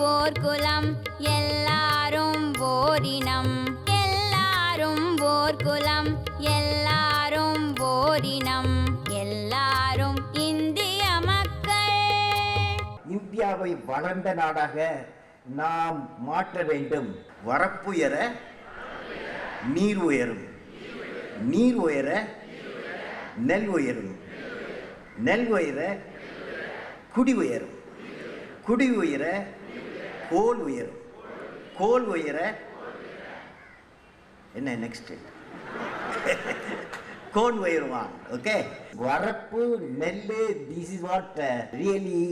ஓர் குலம் எல்லாரும் ஓரினம் எல்லாரும் ஓர் குலம் எல்லாரும் ஓரினம் எல்லாரும் இந்திய மக்கள். இந்தியாவை வளர்ந்த நாடாக நாம் மாற்ற வேண்டும். வரப்புயர நீர் உயரும், நீர் உயர நெல் உயரும், நெல் உயர குடி உயரும், குடி உயர கோல் உயரும், கோல் உயர என்ன நெக்ஸ்ட் கோல் உயருவான். ஓகே, வரப்பு நெல்லு, this is what really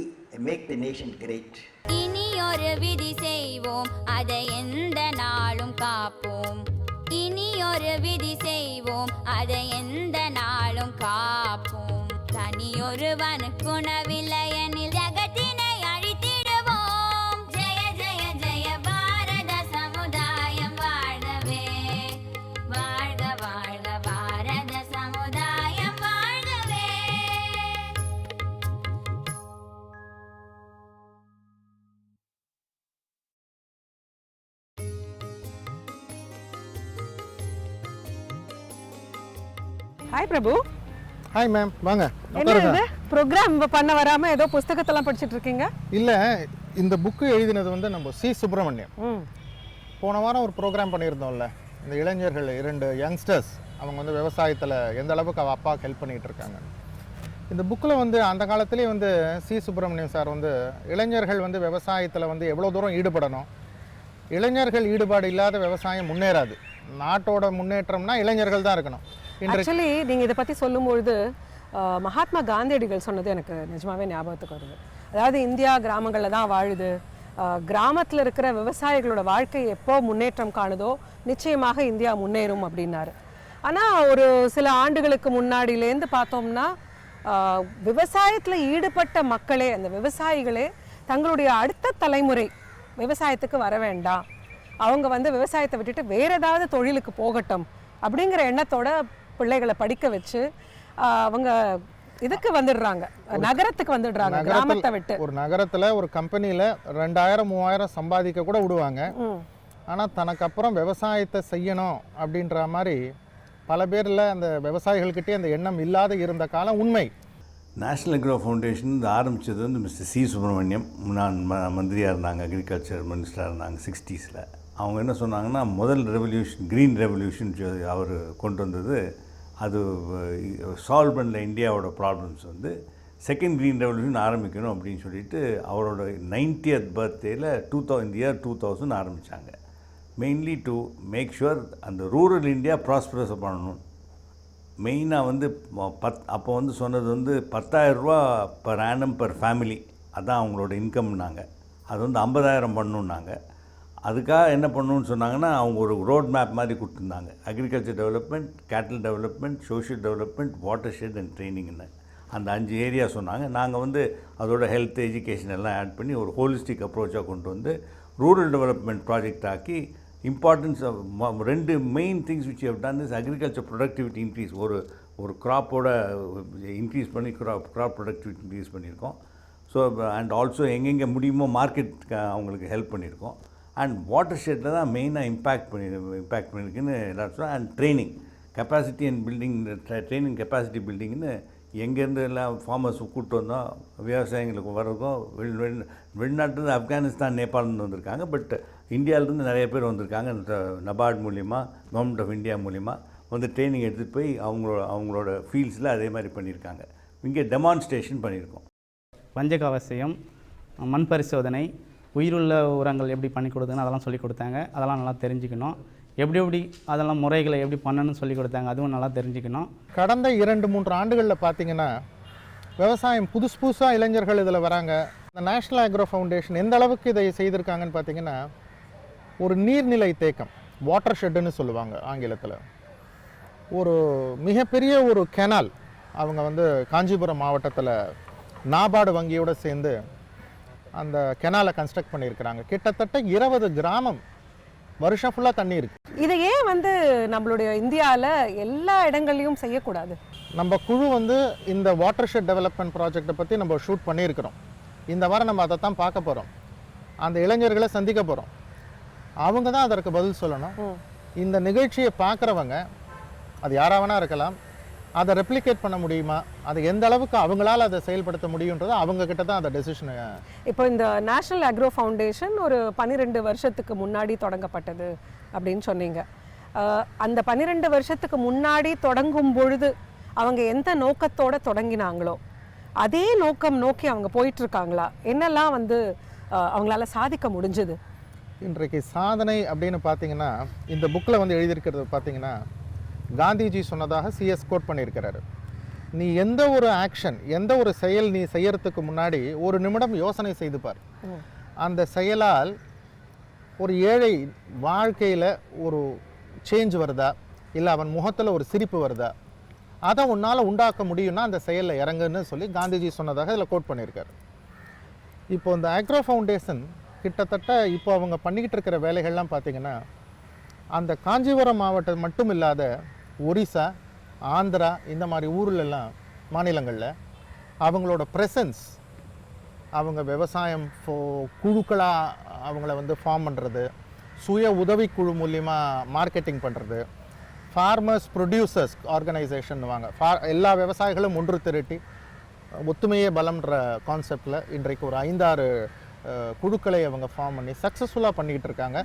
make the nation great. இனி ஒரு விதி செய்வோம், அதை எந்த நாளும் காப்போம். இனி ஒரு விதி செய்வோம், அதை எந்த நாளும் காப்போம். தனியொருவனுக்கு உணவில்லையெனில் ஜகத்தினை அழித்திடுவோம். ஜெய ஜெய ஜெய பாரத சமுதாயம் வாழவே, வாழ்க வாழ்க பாரத சமுதாயம் வாழவே. ஹாய் பிரபு. ஹாய் மேம், வாங்க. என்ன இது ப்ரோக்ராம் பண்ண வராம ஏதோ புத்தகத்தெல்லாம் படிச்சிட்டு இருக்கீங்க? இல்லை, இந்த புக்கு எழுதினது வந்து நம்ம சி சுப்பிரமணியம். போன வாரம் ஒரு ப்ரோக்ராம் பண்ணியிருந்தோம்ல, இந்த இளைஞர்கள் 2 யங்ஸ்டர்ஸ் அவங்க வந்து விவசாயத்தில் எந்த அளவுக்கு அவள் அப்பாவுக்கு ஹெல்ப் பண்ணிகிட்டு இருக்காங்க. இந்த புக்கில் வந்து அந்த காலத்துலேயே வந்து சி சுப்பிரமணியம் சார் வந்து இளைஞர்கள் வந்து விவசாயத்தில் வந்து எவ்வளோ தூரம் ஈடுபடணும், இளைஞர்கள் ஈடுபாடு இல்லாத விவசாயம் முன்னேறாது, நாட்டோட முன்னேற்றம்னா இளைஞர்கள் தான் இருக்கணும். ஆக்சுவலி நீங்கள் இதை பற்றி சொல்லும்பொழுது மகாத்மா காந்தியடிகள் சொன்னது எனக்கு நிஜமாவே ஞாபகத்துக்கு வருது. அதாவது இந்தியா கிராமங்களில் தான் வாழுது, கிராமத்தில் இருக்கிற விவசாயிகளோட வாழ்க்கை எப்போ முன்னேற்றம் காணுதோ நிச்சயமாக இந்தியா முன்னேறும் அப்படின்னாரு. ஆனால் ஒரு சில ஆண்டுகளுக்கு முன்னாடியிலேருந்து பார்த்தோம்னா விவசாயத்தில் ஈடுபட்ட மக்களே, அந்த விவசாயிகளே தங்களுடைய அடுத்த தலைமுறை விவசாயத்துக்கு வர வேண்டாம், அவங்க வந்து விவசாயத்தை விட்டுட்டு வேறு ஏதாவது தொழிலுக்கு போகட்டும் அப்படிங்கிற எண்ணத்தோட பிள்ளைகளை படிக்க வச்சு அவங்க இதுக்கு வந்துடுறாங்க, நகரத்துக்கு வந்துடுறாங்க, கிராமத்தை விட்டு. ஒரு நகரத்தில் ஒரு கம்பெனியில் 2000-3000 சம்பாதிக்க கூட விடுவாங்க. ஆனால் தனக்கு அப்புறம் விவசாயத்தை செய்யணும் அப்படின்ற மாதிரி பல பேரில் அந்த விவசாயிகள்கிட்டே அந்த எண்ணம் இல்லாத இருந்த காலம் உண்மை. நேஷ்னல் அக்ரோ ஃபவுண்டேஷன் ஆரம்பித்தது வந்து மிஸ்டர் சி சுப்பிரமணியம். நான் மந்திரியாக இருந்தாங்க, அக்ரிகல்ச்சர் மினிஸ்டராக இருந்தாங்க 60s. அவங்க என்ன சொன்னாங்கன்னா, முதல் ரெவல்யூஷன் க்ரீன் ரெவல்யூஷன் அவர் கொண்டு வந்தது, அது சால்வ் பண்ணல இந்தியாவோட ப்ராப்ளம்ஸ். வந்து செகண்ட் க்ரீன் ரெவல்யூஷன் ஆரம்பிக்கணும் அப்படின்னு சொல்லிட்டு அவரோட 90th பர்த்டேயில் இந்த இயர் 2000 ஆரம்பித்தாங்க. மெயின்லி டு மேக் ஷுர் அந்த ரூரல் இந்தியா ப்ராஸ்பரஸ் பண்ணணும். மெயினாக வந்து அப்போ வந்து சொன்னது வந்து 10,000 ரூபா பர் ஆனம் பர் ஃபேமிலி, அதுதான் அவங்களோட இன்கம்னாங்க. அது வந்து 50,000 பண்ணணுன்னாங்க. அதுக்காக என்ன பண்ணணுன்னு சொன்னாங்கன்னா, அவங்க ஒரு ரோட் மேப் மாதிரி கொடுத்துருந்தாங்க. Agriculture development, cattle development, social development, watershed and ட்ரைனிங்னு அந்த 5 ஏரியா சொன்னாங்க. நாங்கள் வந்து அதோட ஹெல்த், எஜுகேஷன் எல்லாம் ஆட் பண்ணி ஒரு ஹோலிஸ்டிக் அப்ரோச்சாக கொண்டு வந்து ரூரல் டெவலப்மெண்ட் ப்ராஜெக்ட் ஆக்கி importance of 2 main things which have done is agriculture productivity increase. ஒரு க்ராப்போட இன்க்ரீஸ் பண்ணி க்ராப் ப்ரொடக்டிவிட்டி இன்க்ரீஸ் பண்ணியிருக்கோம். ஸோ அண்ட் ஆல்சோ எங்கெங்கே முடியுமோ மார்க்கெட் அவங்களுக்கு ஹெல்ப் பண்ணியிருக்கோம். அண்ட் வாட்டர் ஷெட்டில் தான் மெயினாக இம்பேக்ட் பண்ணியிருக்குன்னு எல்லாரும் சொன்னால். And training capacity and building, training capacity பில்டிங்னு எங்கேருந்து எல்லாம் ஃபார்மர்ஸ் கூப்பிட்டு வந்தோம், விவசாயிங்களுக்கு வர்றதும் வெளிநாட்டிலேருந்து ஆப்கானிஸ்தான், நேபாளிலேருந்து வந்திருக்காங்க. பட் இந்தியாவிலேருந்து நிறைய பேர் வந்திருக்காங்க. நபார்ட் மூலிமா, கவர்மெண்ட் ஆஃப் இந்தியா மூலிமா வந்து ட்ரைனிங் எடுத்துகிட்டு போய் அவங்களோட ஃபீல்ட்ஸில் அதே மாதிரி பண்ணியிருக்காங்க. இங்கே டெமான்ஸ்ட்ரேஷன் பண்ணியிருக்கோம். பஞ்சகவசியம், மண் பரிசோதனை, உயிருள்ள உரங்கள் எப்படி பண்ணி கொடுத்துன்னு அதெல்லாம் சொல்லிக் கொடுத்தாங்க. அதெல்லாம் நல்லா தெரிஞ்சுக்கணும். எப்படி அதெல்லாம் முறைகளை எப்படி பண்ணணும்னு சொல்லி கொடுத்தாங்க, அதுவும் நல்லா தெரிஞ்சுக்கணும். கடந்த 2-3 ஆண்டுகளில் பார்த்திங்கன்னா விவசாயம் புதுசாக இளைஞர்கள் இதில் வராங்க. இந்த நேஷ்னல் அக்ரோ ஃபவுண்டேஷன் எந்த அளவுக்கு இதை செய்திருக்காங்கன்னு பார்த்திங்கன்னா, ஒரு நீர்நிலை தேக்கம், வாட்டர் ஷெட்டுன்னு சொல்லுவாங்க ஆங்கிலத்தில், ஒரு மிகப்பெரிய ஒரு கெனால் அவங்க வந்து காஞ்சிபுரம் மாவட்டத்தில் நாபார்டு வங்கியோடு சேர்ந்து அந்த கெனாலை கன்ஸ்ட்ரக்ட் பண்ணியிருக்கிறாங்க. கிட்டத்தட்ட 20 கிராமம் வருஷம் ஃபுல்லாக தண்ணி இருக்குது. இதை ஏன் வந்து நம்மளுடைய இந்தியாவில் எல்லா இடங்கள்லையும் செய்யக்கூடாது? நம்ம குழு வந்து இந்த வாட்டர் ஷெட் டெவலப்மெண்ட் ப்ராஜெக்டை பற்றி நம்ம ஷூட் பண்ணியிருக்கிறோம். இந்த வாரம் நம்ம அதை தான் பார்க்க போகிறோம். அந்த இளைஞர்களை சந்திக்க போகிறோம். அவங்க தான் அதற்கு பதில் சொல்லணும். இந்த நிகழ்ச்சியை பார்க்குறவங்க, அது யாராவனா இருக்கலாம், அதை ரெப்ளிகேட் பண்ண முடியுமா, அது எந்த அளவுக்கு அவங்களால அதை செயல்படுத்த முடியுன்றது அவங்க கிட்ட தான் அந்த டெசிஷனை. இப்போ இந்த நேஷனல் அக்ரோ ஃபவுண்டேஷன் ஒரு 12 வருஷத்துக்கு முன்னாடி தொடங்கப்பட்டது அப்படின்னு சொன்னீங்க. அந்த 12 வருஷத்துக்கு முன்னாடி தொடங்கும் பொழுது அவங்க எந்த நோக்கத்தோட தொடங்கினாங்களோ அதே நோக்கம் நோக்கி அவங்க போயிட்டு இருக்காங்களா? என்னெல்லாம் அவங்களால சாதிக்க முடிஞ்சது? இன்றைக்கு சாதனை அப்படின்னு பார்த்தீங்கன்னா, இந்த புக்கில் எழுதியிருக்கிறது பார்த்தீங்கன்னா, காந்திஜி சொன்னதாக சிஎஸ் கோட் பண்ணியிருக்கிறாரு. நீ எந்த ஒரு ஆக்ஷன், எந்த ஒரு செயல் நீ செய்யறதுக்கு முன்னாடி ஒரு நிமிடம் யோசனை செய்து பார். அந்த செயலால் ஒரு ஏழை வாழ்க்கையில் ஒரு சேஞ்ச் வருதா, இல்லை அவன் முகத்தில் ஒரு சிரிப்பு வருதா, அதை உன்னால் உண்டாக்க முடியும்னா அந்த செயலில் இறங்குன்னு சொல்லி காந்திஜி சொன்னதாக இதில் கோட் பண்ணியிருக்காரு. இப்போ இந்த அக்ரோ ஃபவுண்டேஷன் கிட்டத்தட்ட இப்போ அவங்க பண்ணிக்கிட்டு இருக்கிற வேலைகள்லாம் பார்த்திங்கன்னா, அந்த காஞ்சிபுரம் மாவட்டம் மட்டும் இல்லாத ஒரிசா, ஆந்திரா இந்த மாதிரி ஊர்லெல்லாம் மாநிலங்களில் அவங்களோட ப்ரெசன்ஸ், அவங்க விவசாயம் குழுக்களாக அவங்கள ஃபார்ம் பண்ணுறது, சுய உதவிக்குழு மூலியமாக மார்க்கெட்டிங் பண்ணுறது, ஃபார்மர்ஸ் ப்ரொடியூசர்ஸ் ஆர்கனைசேஷன் எல்லா விவசாயிகளும் ஒன்று திரட்டி ஒத்துமையே பலம்ன்ற கான்செப்டில் இன்றைக்கு ஒரு 5-6 குழுக்களை அவங்க ஃபார்ம் பண்ணி சக்ஸஸ்ஃபுல்லாக பண்ணிக்கிட்டு இருக்காங்க.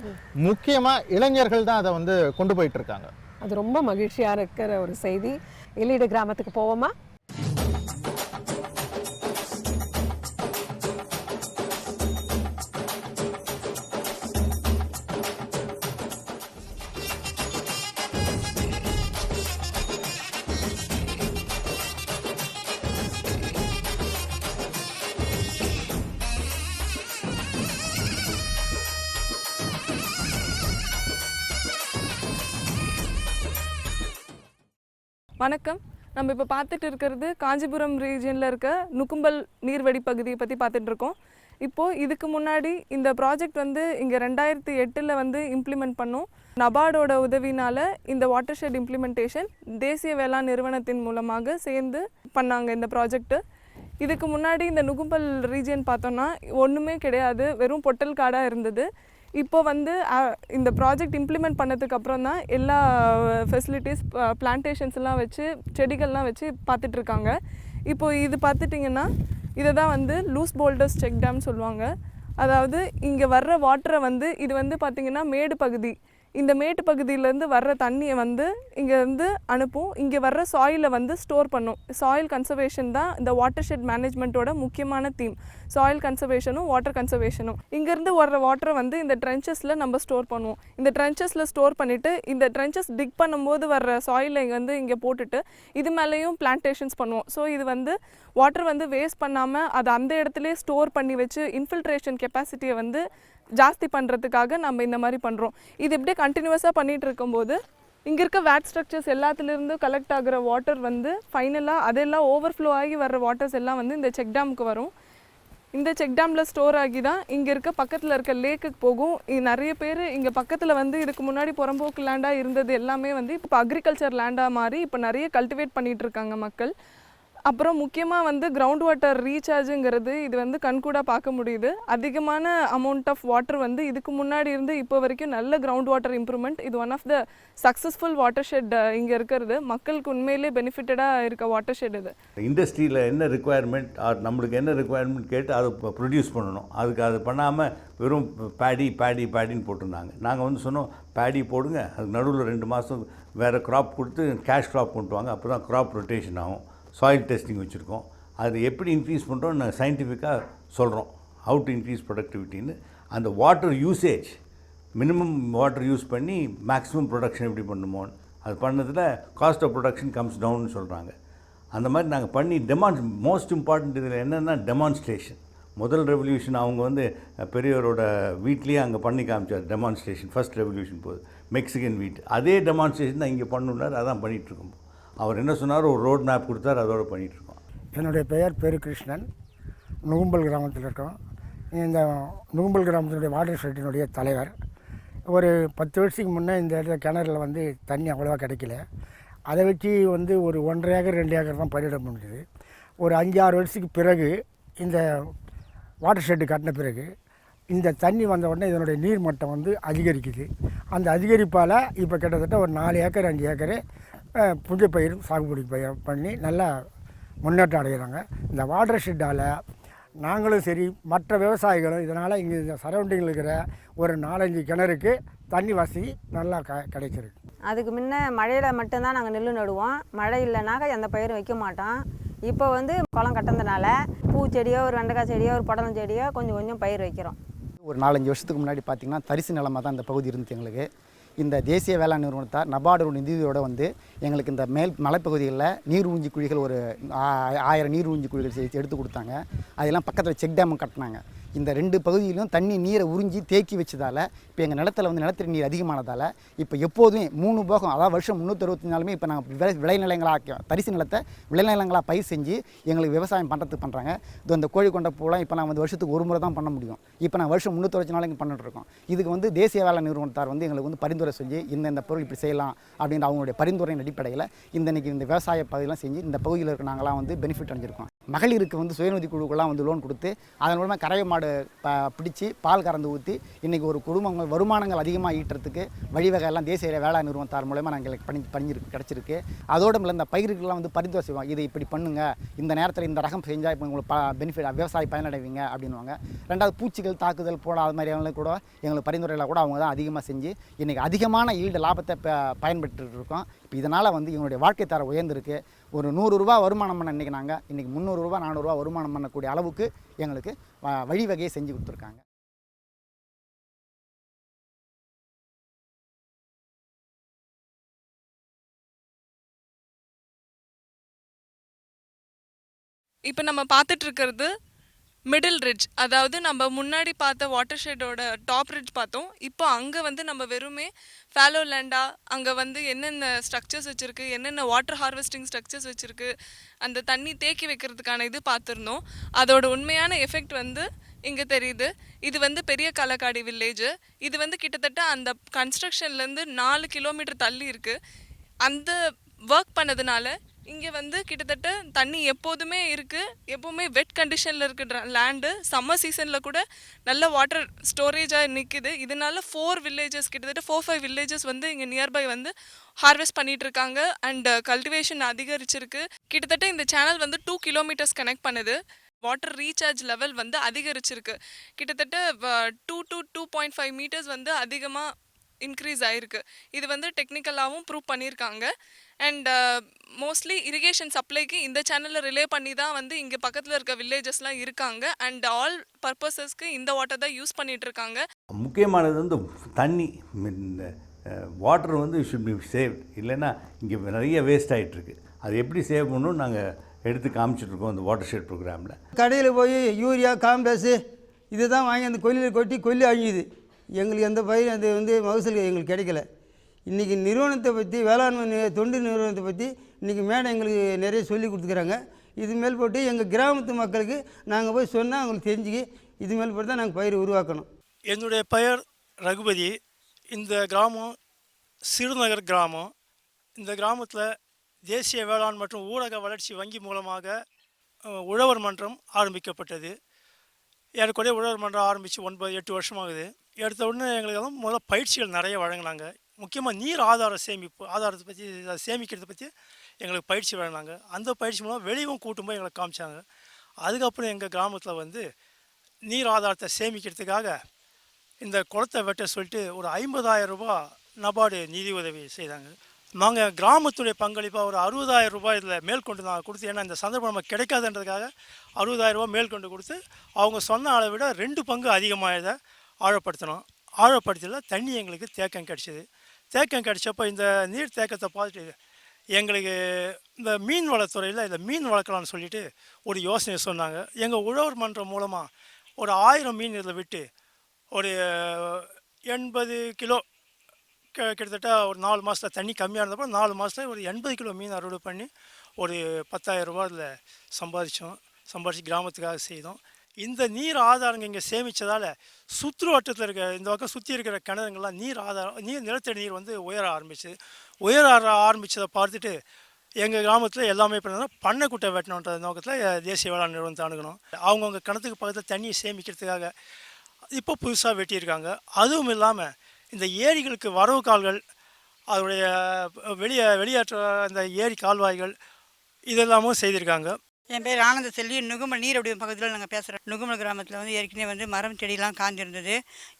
முக்கியமாக இளைஞர்கள் தான் அதை கொண்டு போயிட்டு இருக்காங்க. அது ரொம்ப மகிழ்ச்சியாக இருக்கிற ஒரு செய்தி. எல்லிடு கிராமத்துக்கு போவோமா? வணக்கம். நம்ம இப்போ பார்த்துட்டு இருக்கிறது காஞ்சிபுரம் ரீஜனில் இருக்க நுக்கும்பல் நீர்வடி பகுதியை பற்றி பார்த்துட்டு இருக்கோம். இப்போது இதுக்கு முன்னாடி இந்த ப்ராஜெக்ட் இங்கே 2008 இம்ப்ளிமெண்ட் பண்ணோம். நபார்டோட உதவினால் இந்த வாட்டர் ஷெட் இம்ப்ளிமெண்டேஷன் தேசிய வேளாண் நிறுவனத்தின் மூலமாக சேர்ந்து பண்ணாங்க இந்த ப்ராஜெக்ட்டு. இதுக்கு முன்னாடி இந்த நுகும்பல் ரீஜன் பார்த்தோன்னா ஒன்றுமே கிடையாது, வெறும் பொட்டல் காடாக இருந்தது. இப்போ இந்த ப்ராஜெக்ட் இம்ப்ளிமெண்ட் பண்ணதுக்கு அப்புறம் தான் எல்லா ஃபெசிலிட்டிஸ், பிளான்டேஷன்ஸ்லாம் வச்சு, செடிகள்லாம் வச்சு பார்த்துட்ருக்காங்க. இப்போது இது பார்த்துட்டிங்கன்னா இதை தான் லூஸ் போல்டர்ஸ் செக் டேம் சொல்லுவாங்க. அதாவது இங்கே வர்ற வாட்டரை இது பார்த்திங்கன்னா மேடு பகுதி, இந்த மேட்டு பகுதியிலேருந்து வர்ற தண்ணியை இங்கே அனுப்பும். இங்கே வர்ற சாயிலை ஸ்டோர் பண்ணும். சாயில் கன்சர்வேஷன் தான் இந்த வாட்டர் ஷெட் மேனேஜ்மெண்ட்டோட முக்கியமான தீம். சாயில் கன்சர்வேஷனும் வாட்டர் கன்சர்வேஷனும். இங்கேருந்து வர்ற வாட்டரை இந்த ட்ரென்ச்சஸில் நம்ம ஸ்டோர் பண்ணுவோம். இந்த ட்ரென்ச்சஸில் ஸ்டோர் பண்ணிவிட்டு இந்த ட்ரென்ச்சஸ் டிக் பண்ணும்போது வர்ற சாயிலை இங்கே போட்டுட்டு இது மேலேயும் பிளான்டேஷன்ஸ் பண்ணுவோம். ஸோ இது வாட்டர் வேஸ்ட் பண்ணாமல் அதை அந்த இடத்துலேயே ஸ்டோர் பண்ணி வச்சு இன்ஃபில்ட்ரேஷன் கெப்பாசிட்டியை ஜாஸ்தி பண்ணுறதுக்காக நம்ம இந்த மாதிரி பண்ணுறோம். இது எப்படியே கண்டினியூஸாக பண்ணிகிட்டு இருக்கும்போது இங்கே இருக்க வேட் ஸ்ட்ரக்சர்ஸ் எல்லாத்துலேருந்து கலெக்ட் ஆகிற வாட்டர் ஃபைனலாக அதெல்லாம் ஓவர்ஃப்ளோ ஆகி வர்ற வாட்டர்ஸ் எல்லாம் இந்த செக் டேமுக்கு வரும். இந்த செக் டேமில் ஸ்டோர் ஆகி தான் இங்கே இருக்க பக்கத்தில் இருக்க லேக்குக்கு போகும். நிறைய பேர் இங்கே பக்கத்தில் இதுக்கு முன்னாடி புறம்போக்கு லேண்டாக இருந்தது எல்லாமே இப்போ அக்ரிகல்ச்சர் லேண்டாக மாறி இப்போ நிறைய கல்டிவேட் பண்ணிகிட்டு இருக்காங்க மக்கள். அப்புறம் முக்கியமாக கிரவுண்ட் வாட்டர் ரீசார்ஜுங்கிறது இது கண்கூட பார்க்க முடியுது. அதிகமான அமௌண்ட் ஆஃப் வாட்டர் இதுக்கு முன்னாடி இருந்து இப்போ வரைக்கும் நல்ல கிரவுண்ட் வாட்டர் இம்ப்ரூவ்மெண்ட். இது one of the successful watershed இங்கே இருக்கிறது. மக்களுக்கு உண்மையிலே பெனிஃபிட்டடாக இருக்க வாட்டர் ஷெட் இது. இண்டஸ்ட்ரியில் என்ன ரிக்குவயர்மெண்ட், நம்மளுக்கு என்ன ரிக்குவயர்மெண்ட் கேட்டு அதை ப்ரொடியூஸ் பண்ணணும். அதுக்கு அது பண்ணாமல் வெறும் பேடின்னு போட்டிருந்தாங்க. நாங்கள் சொன்னோம் பேடி போடுங்க, அதுக்கு நடுவில் 2 மாதம் வேறு க்ராப் கொடுத்து கேஷ் க்ராப் கொண்டு வாங்க, அப்போ தான் க்ராப் ரொட்டேஷன் ஆகும். சாயில் டெஸ்டிங் வச்சுருக்கோம். அது எப்படி இன்க்ரீஸ் பண்ணுறோம் நாங்கள் சயின்டிஃபிக்காக சொல்கிறோம். ஹவு டு இன்க்ரீஸ் ப்ரொடக்டிவிட்டின்னு. அந்த water usage, minimum water use பண்ணி மேக்ஸிமம் ப்ரொடக்ஷன் எப்படி பண்ணுமோன்னு அது பண்ணதில் காஸ்ட் ஆஃப் ப்ரொடக்ஷன் கம்ஸ் டவுன்னு சொல்கிறாங்க. அந்த மாதிரி நாங்கள் பண்ணி மோஸ்ட் இம்பார்ட்டண்ட் இதில் என்னென்னா டெமான்ஸ்ட்ரேஷன். முதல் ரெவல்யூஷன் அவங்க பெரியவரோட வீட்லேயே அங்கே பண்ணி காமிச்சார் டெமான்ஸ்ட்ரேஷன். ஃபர்ஸ்ட் ரெவல்யூஷன் போது மெக்சிகன் வீட், அதே டெமான்ஸ்ட்ரேஷன் தான் இங்கே பண்ணுனார். அதான் பண்ணிகிட்ருக்கோம். அவர் என்ன சொன்னார், ஒரு ரோட் மேப் கொடுத்தார், அதோடு பண்ணிகிட்ருக்கோம். என்னுடைய பெயர் பெருகிருஷ்ணன். நுகும்பல் கிராமத்தில் இருக்கோம். இந்த நுகும்பல் கிராமத்தினுடைய வாட்டர் ஷெட்டினுடைய தலைவர். ஒரு 10 வருஷத்துக்கு முன்னே இந்த இடத்துல கிணறுல தண்ணி அவ்வளோவா கிடைக்கல. அதை வச்சு ஒரு 1.5 ஏக்கர் 2 ஏக்கர் தான் பயிரிட முடிஞ்சுது. ஒரு 5-6 வருஷத்துக்கு பிறகு இந்த வாட்டர் ஷெட்டு கட்டின பிறகு இந்த தண்ணி வந்த உடனே இதனுடைய நீர் மட்டம் வந்து அதிகரிக்குது. அந்த அதிகரிப்பால் இப்போ கிட்டத்தட்ட ஒரு 4 ஏக்கர் 5 ஏக்கரு புஞ்ச பயிர் சாகுபடி பயிர் பண்ணி நல்லா முன்னேற்றம் அடைகிறாங்க. இந்த வாட்டர் ஷெட்டால் நாங்களும் சரி மற்ற விவசாயிகளும் இதனால் இங்கே இந்த சரௌண்டிங்கில் இருக்கிற ஒரு 4-5 கிணறுக்கு தண்ணி வசதி நல்லா கிடைச்சிருக்கு. அதுக்கு முன்ன மழையில் மட்டும்தான் நாங்கள் நெல் நடுவோம். மழை இல்லைனாக்கா எந்த பயிரும் வைக்க மாட்டோம். இப்போ வந்து குளம் கட்டினதுனால பூச்செடியோ ஒரு வெண்டைக்காய் செடியோ ஒரு புடலம் செடியோ கொஞ்சம் கொஞ்சம் பயிர் வைக்கிறோம். ஒரு 4-5 வருஷத்துக்கு முன்னாடி பார்த்திங்கன்னா தரிசு நிலமாக தான் இந்த பகுதி இருந்துச்சு எங்களுக்கு. இந்த தேசிய வேளாண் நிறுவனத்தார் நபார்டு நிதியோடு வந்து எங்களுக்கு இந்த மலைப்பகுதிகளில் நீர் ஊஞ்சி குழிகள் ஒரு 1000 நீர் ஊஞ்சி குழிகள் எடுத்து கொடுத்தாங்க. அதெல்லாம் பக்கத்தில் செக் டேமும் கட்டினாங்க. இந்த 2 பகுதியிலும் தண்ணி நீரை உறிஞ்சி தேக்கி வச்சதால் இப்போ எங்கள் நிலத்தில் வந்து நிலத்தடி நீர் அதிகமானதால் இப்போ எப்போதுமே 3 போகம், அதாவது வருஷம் 364 நாளுமே இப்போ நாங்கள் விளைநிலங்களாக தரிசு நிலத்தை விளைநிலங்களாக பயிர் செஞ்சு எங்களுக்கு விவசாயம் பண்ணுறதுக்கு பண்ணுறாங்க. இது இந்த கோழி கொண்ட பூலாம் இப்போ நான் வந்து வருஷத்துக்கு ஒரு முறை தான் பண்ண முடியும். இப்போ நான் வருஷம் 360 நாளைக்கு பண்ணிட்டுருக்கோம். இதுக்கு வந்து தேசிய வேளாண் நிறுவனத்தார் வந்து எங்களுக்கு வந்து பரிந்துரை செஞ்சு இந்த பொருள் இப்படி செய்யலாம் அப்படின்ற அவங்களுடைய பரிந்துரையின் அடிப்படையில் இன்றைக்கி இந்த விவசாய பகுதியெல்லாம் செஞ்சு இந்த பகுதியில் இருக்க நாங்களாம் வந்து பெனிஃபிட் அடைஞ்சிருக்கோம். மகளிருக்கு வந்து சுயநிதி குழுக்கெல்லாம் வந்து லோன் கொடுத்து அதன் மூலமாக கறவை மாடு பிடிச்சி பால் கறந்து ஊற்றி இன்றைக்கி ஒரு குடும்பங்கள் வருமானங்கள் அதிகமாக ஈட்டுறதுக்கு வழிவகையெல்லாம் தேசிய வேளாண் நிறுவனத்தார் மூலமாக நாங்கள் கிடச்சிருக்கு. அதோடு இல்லை இந்த பயிர்களுக்கெல்லாம் வந்து பரிந்துரை செய்வோம். இதை இப்படி பண்ணுங்கள், இந்த நேரத்தில் இந்த ரகம் செஞ்சால் இப்போ உங்களுக்கு பெனிஃபிட் விவசாயி பயனடைவீங்க அப்படின்வாங்க. ரெண்டாவது பூச்சிகள் தாக்குதல் போட அது மாதிரியான கூட எங்களுக்கு பரிந்துரையில் கூட அவங்க தான் அதிகமாக செஞ்சு இன்றைக்கி அதிகமான ஈல்டு லாபத்தை பயன்பெற்று இருக்கோம். இப்போ இதனால் வந்து எங்களுடைய வாழ்க்கை தரம் உயர்ந்திருக்கு. ஒரு 100 ரூபா வருமானம் பண்ண இன்றைக்கி 300 ரூபா 400 ரூபா வருமானம் பண்ணக்கூடிய அளவுக்கு எங்களுக்கு வழிவகையை செஞ்சு கொடுத்துருக்காங்க. இப்போ நம்ம பார்த்துட்டு இருக்கிறது மிடில் ரிட்ஜ், அதாவது நம்ம முன்னாடி பார்த்த வாட்டர் ஷெட்டோட டாப் ரிட்ஜ் பார்த்தோம். இப்போ அங்கே வந்து நம்ம வெறுமே ஃபேலோ லேண்டாக அங்கே வந்து என்னென்ன ஸ்ட்ரக்சர்ஸ் வச்சுருக்கு, என்னென்ன வாட்டர் ஹார்வெஸ்டிங் ஸ்ட்ரக்சர்ஸ் வச்சுருக்கு, அந்த தண்ணி தேக்கி வைக்கிறதுக்கான இது பார்த்துருந்தோம். அதோட உண்மையான எஃபெக்ட் வந்து இங்கே தெரியுது. இது வந்து பெரிய களக்காடி வில்லேஜ். இது வந்து கிட்டத்தட்ட அந்த கன்ஸ்ட்ரக்ஷன்லேருந்து 4 கிலோமீட்டர் தள்ளி இருக்குது. அந்த ஒர்க் பண்ணதுனால இங்கே வந்து கிட்டத்தட்ட தண்ணி எப்போதுமே இருக்குது. எப்போவுமே வெட் கண்டிஷனில் இருக்கிற லேண்டு. சம்மர் சீசனில் கூட நல்ல வாட்டர் ஸ்டோரேஜாக நிற்கிது. இதனால 4 வில்லேஜஸ் கிட்டத்தட்ட 4-5 வில்லேஜஸ் வந்து இங்கே நியர்பை வந்து ஹார்வெஸ்ட் பண்ணிகிட்டு இருக்காங்க. அண்ட் கல்டிவேஷன் அதிகரிச்சிருக்கு. கிட்டத்தட்ட இந்த சேனல் வந்து 2 கிலோமீட்டர்ஸ் கனெக்ட் பண்ணுது. வாட்டர் ரீசார்ஜ் லெவல் வந்து அதிகரிச்சிருக்கு. கிட்டத்தட்ட 2 to 2.5 மீட்டர்ஸ் வந்து அதிகமாக இன்க்ரீஸ் ஆகிருக்கு. இது வந்து டெக்னிக்கலாகவும் ப்ரூவ் பண்ணியிருக்காங்க. அண்ட் மோஸ்ட்லி இரிகேஷன் சப்ளைக்கு இந்த சேனலில் ரிலே பண்ணி தான் வந்து இங்கே பக்கத்தில் இருக்க வில்லேஜஸ்லாம் இருக்காங்க. அண்ட் ஆல் பர்பஸஸ்க்கு இந்த வாட்டர் தான் யூஸ் பண்ணிகிட்டு இருக்காங்க. முக்கியமானது வந்து தண்ணி, இந்த வாட்டர் வந்து ஷுட் பி சேவ். இல்லைன்னா இங்கே நிறைய வேஸ்ட் ஆகிட்டுருக்கு. அது எப்படி சேவ் பண்ணணும் நாங்கள் எடுத்து காமிச்சிட்ருக்கோம் அந்த வாட்டர் ஷெட் ப்ரோக்ராமில். கடையில் போய் யூரியா காம்ப்ளெக்ஸு இது தான் வாங்கி அந்த கொல்லியில் கொட்டி கொல்லி அழிஞ்சுது. எங்களுக்கு எந்த பயிர் அது வந்து மகசூல் எங்களுக்கு கிடைக்கல. இன்றைக்கி நிறுவனத்தை பற்றி வேளாண்மை தொண்டு நிறுவனத்தை பற்றி இன்றைக்கி மேடம் எங்களுக்கு நிறைய சொல்லி கொடுத்துக்கிறாங்க. இது மேல் போட்டு எங்கள் கிராமத்து மக்களுக்கு நாங்கள் போய் சொன்னால் அவங்களுக்கு தெரிஞ்சுக்கி இது மேல் போட்டு தான் நாங்கள் பயிர் உருவாக்கணும். என்னுடைய பெயர் ரகுபதி. இந்த கிராமம் சிறுநகர் கிராமம். இந்த கிராமத்தில் தேசிய வேளாண் மற்றும் ஊரக வளர்ச்சி வங்கி மூலமாக உழவர் மன்றம் ஆரம்பிக்கப்பட்டது. ஏற்கனவே உழவர் மன்றம் ஆரம்பித்து 9-8 வருஷமாகுது. எடுத்த உடனே எங்களுக்கு வந்து முதல்ல பயிற்சிகள் நிறைய வழங்கினாங்க. முக்கியமாக நீர் ஆதார சேமிப்பு, ஆதாரத்தை பற்றி சேமிக்கிறத பற்றி எங்களுக்கு பயிற்சி வழங்கினாங்க. அந்த பயிற்சி மூலம் வெளியும் கூட்டும் போய் எங்களுக்கு காமிச்சாங்க. அதுக்கப்புறம் எங்கள் கிராமத்தில் வந்து நீர் ஆதாரத்தை சேமிக்கிறதுக்காக இந்த குளத்தை வெட்ட சொல்லிட்டு ஒரு 50,000 ரூபா நபார்டு நிதி உதவி செய்தாங்க. நாங்கள் கிராமத்துடைய பங்களிப்பாக ஒரு 60,000 ரூபாய் இதில் மேற்கொண்டு நாங்கள் கொடுத்து, ஏன்னா இந்த சந்தர்ப்பம் நம்ம கிடைக்காதுன்றதுக்காக 60,000 ரூபா மேற்கொண்டு கொடுத்து அவங்க சொன்ன அளவை விட 2 பங்கு அதிகமாக இதை ஆழப்படுத்தணும். ஆழப்படுத்தல தண்ணி எங்களுக்கு தேக்கம் கிடச்சிது. தேக்கம் கிடச்சப்போ இந்த நீர் தேக்கத்தை பார்த்துட்டு எங்களுக்கு இந்த மீன் வளத்துறையில் இந்த மீன் வளர்க்கலாம்னு சொல்லிட்டு ஒரு யோசனை சொன்னாங்க. எங்கள் உழவர் மன்றம் மூலமாக ஒரு 1000 மீன் இதில் விட்டு ஒரு 80 கிலோ கிட்டத்தட்ட ஒரு 4 மாதத்தில் தண்ணி கம்மியாக இருந்தப்போ 4 மாதத்தில் ஒரு 80 கிலோ மீன் அறுவடை பண்ணி ஒரு 10,000 ரூபா அதில் சம்பாதிச்சு கிராமத்துக்காக செய்தோம். இந்த நீர் ஆதாரங்கள் இங்கே சேமித்ததால் சுற்று வட்டத்தில் இருக்க இந்த பக்கம் சுற்றி இருக்கிற கிணறுங்கள்லாம் நிலத்தடி நீர் வந்து உயர ஆரம்பித்ததை பார்த்துட்டு எங்கள் கிராமத்தில் எல்லாமே பண்ணால் பண்ணைக்குட்டை வெட்டணுன்ற நோக்கத்தில் தேசிய வேளாண் நிறுவனத்தை அணுகணும். அவங்கவுங்க கிணத்துக்கு பக்கத்தில் தண்ணியை சேமிக்கிறதுக்காக இப்போ புதுசாக வெட்டியிருக்காங்க. அதுவும் இல்லாமல் இந்த ஏரிகளுக்கு வரவு கால்கள், அதோடைய வெளியேற்ற அந்த ஏரி கால்வாய்கள் இதெல்லாமும் செய்திருக்காங்க. என் பேர் ஆனந்த செல்வி. நுகுமல் நீரோடையம் பக்கத்தில் நாங்கள் பேசுகிறோம். நுகுமல் கிராமத்தில் வந்து ஏற்கனவே வந்து மரம் செடியெலாம் காஞ்சிருந்தது.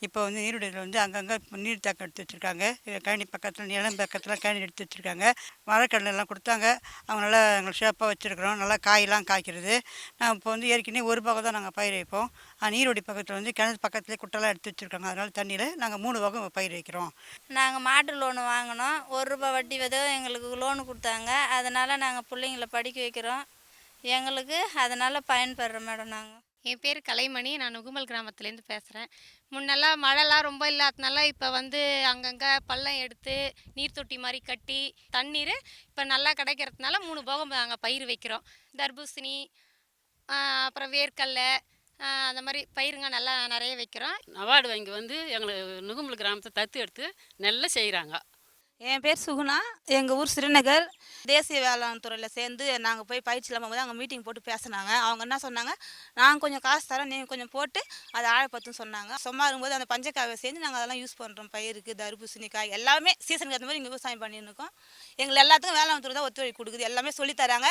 இப்போ வந்து நீரோடையில் வந்து அங்கங்கே நீர் தாக்கம் எடுத்து வச்சுருக்காங்க. கேணி பக்கத்தில் நிலம் பக்கத்தில் கேணி எடுத்து வச்சுருக்காங்க. மரக்கடலெல்லாம் கொடுத்தாங்க. அவங்க நல்லா எங்களை ஷேப்பாக வச்சுருக்குறோம். நல்லா காயெல்லாம் காய்க்கிறது. நான் இப்போ வந்து ஏற்கனவே ஒரு பக்கம் தான் நாங்கள் பயிர் வைப்போம். நீரோடி பக்கத்தில் வந்து கிணறு பக்கத்துலேயே குட்டெல்லாம் எடுத்து வச்சுருக்காங்க. அதனால் தண்ணியில் நாங்கள் 3 வகை பயிர் வைக்கிறோம். நாங்கள் மாட்டு லோனு வாங்கினோம். ₹1 வட்டி விதம் எங்களுக்கு லோனு கொடுத்தாங்க. அதனால் நாங்கள் பிள்ளைங்கள படிக்க வைக்கிறோம். எங்களுக்கு அதனால் பயன்படுறோம் மேடம். நாங்கள் என் பேர் கலைமணி. நான் நுகுமல் கிராமத்துலேருந்து பேசுகிறேன். முன்னெல்லாம் மழைலாம் ரொம்ப இல்லாதனால இப்போ வந்து அங்கங்கே பள்ளம் எடுத்து நீர் தொட்டி மாதிரி கட்டி தண்ணீர் இப்போ நல்லா கிடைக்கிறதுனால 3 போகம் நாங்கள் பயிர் வைக்கிறோம். தர்பூசணி, அப்புறம் வேர்க்கடலை, அந்த மாதிரி பயிருங்க நல்லா நிறைய வைக்கிறோம். நபார்டு வங்கி வந்து எங்களுக்கு நுகுமல் கிராமத்தை தத்து எடுத்து நல்லா செய்கிறாங்க. என் பேர் சுகுணா. எங்கள் ஊர் ஸ்ரீநகர். தேசிய வேளாண் துறையில் சேர்ந்து நாங்கள் போய் பயிற்சியில் போகும்போது அங்கே மீட்டிங் போட்டு பேசினாங்க. அவங்க என்ன சொன்னாங்க, நான் கொஞ்சம் காசு தரேன், நீங்கள் கொஞ்சம் போட்டு அதை ஆழப்பத்துன்னு சொன்னாங்க. சும்மா இருக்கும்போது அந்த பஞ்சக்காவை செஞ்சு நாங்கள் அதெல்லாம் யூஸ் பண்ணுறோம். பயிருக்கு, தர்பூசணி, காய் எல்லாமே சீசனுக்கு ஏற்ற மாதிரி இங்கே விவசாயம் பண்ணியிருக்கோம். எங்களை எல்லாத்துக்கும் வேளாண் துறை தான் ஒத்துழைப்பு கொடுக்குது. எல்லாமே சொல்லித்தராங்க.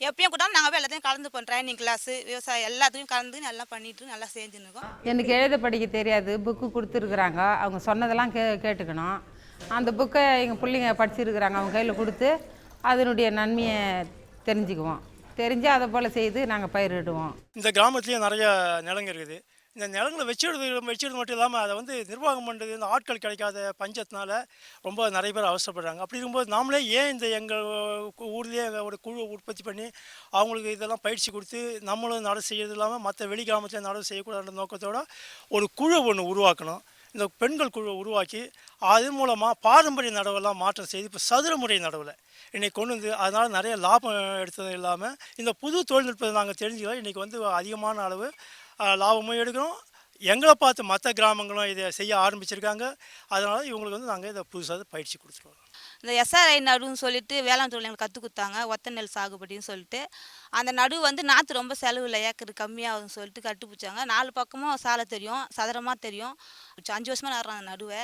எப்பயும் கூட நாங்கள் போய் எல்லாத்தையும் கலந்து பண்ணுறோம். ட்ரைனிங் கிளாஸு, விவசாயம் எல்லாத்துக்கும் கலந்து நல்லா பண்ணிட்டு நல்லா செஞ்சுருக்கோம். எனக்கு எழுத படிக்க தெரியாது. புக்கு கொடுத்துருக்குறாங்க. அவங்க சொன்னதெல்லாம் கேட்டுக்கணும். அந்த புக்கை எங்கள் பிள்ளைங்க படிச்சிருக்கிறாங்க. அவங்க கையில் கொடுத்து அதனுடைய நன்மையை தெரிஞ்சுக்குவோம். தெரிஞ்சு அதை போல் செய்து நாங்கள் பயிரிடுவோம். இந்த கிராமத்துலேயும் நிறைய நிலங்கள் இருக்குது. இந்த நிலங்களை வச்சிடுறது மட்டும் இல்லாமல் அதை வந்து நிர்வாகம் பண்ணுறது இந்த ஆட்கள் கிடைக்காத பஞ்சத்தினால ரொம்ப நிறைய பேர் அவசரப்படுறாங்க. அப்படி இருக்கும்போது நாமளே ஏன் இந்த எங்கள் ஊர்லேயே ஒரு குழு உற்பத்தி பண்ணி அவங்களுக்கு இதெல்லாம் பயிற்சி கொடுத்து நம்மளும் நடவு செய்யறது இல்லாமல் மற்ற வெளி கிராமத்தில் நடவு செய்யக்கூடாத நோக்கத்தோடு ஒரு குழு ஒன்று உருவாக்கணும். இந்த பெண்கள் குழுவை உருவாக்கி அதன் மூலமாக பாரம்பரிய நடவெல்லாம் மாற்றம் செய்து இப்போ சதுர முறை நடவில் இன்றைக்கி கொண்டு வந்து அதனால் நிறைய லாபம் எடுத்தது இல்லாமல் இந்த புது தொழில்நுட்பத்தை நாங்கள் தெரிஞ்சுக்கலாம். இன்றைக்கி வந்து அதிகமான அளவு லாபமும் எடுக்கிறோம். எங்களை பார்த்து மற்ற கிராமங்களும் இதை செய்ய ஆரம்பிச்சிருக்காங்க. அதனால் இவங்களுக்கு வந்து நாங்கள் இதை புதுசாக பயிற்சி கொடுத்துருவோம். இந்த எஸ்ஆர்ஐ நடுன்னு சொல்லிட்டு வேளாண் தொழில் எங்களுக்கு கற்றுக் கொடுத்தாங்க. ஒத்த நெல் சாகுபடின்னு சொல்லிட்டு அந்த நடுவு வந்து நாற்று ரொம்ப செலவு இல்லை, ஏக்கர் கம்மியாகுதுன்னு சொல்லிட்டு கட்டுப்பிடிச்சாங்க. 4 பக்கமும் சாலை தெரியும், சதுரமாக தெரியும். 5 வருஷமாக நடுறோம் அந்த நடுவை.